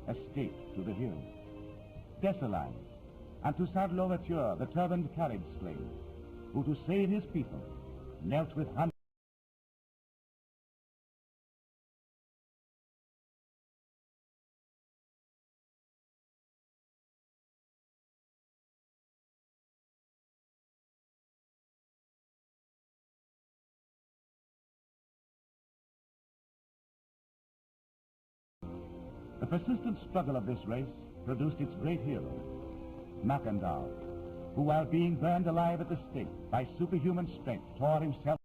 escaped to the hills. Dessalines, and Toussaint Louverture, the turbaned carriage slave, who to save his people knelt with hundreds. The persistent struggle of this race produced its great hero, Mackandal, who, while being burned alive at the stake by superhuman strength, tore himself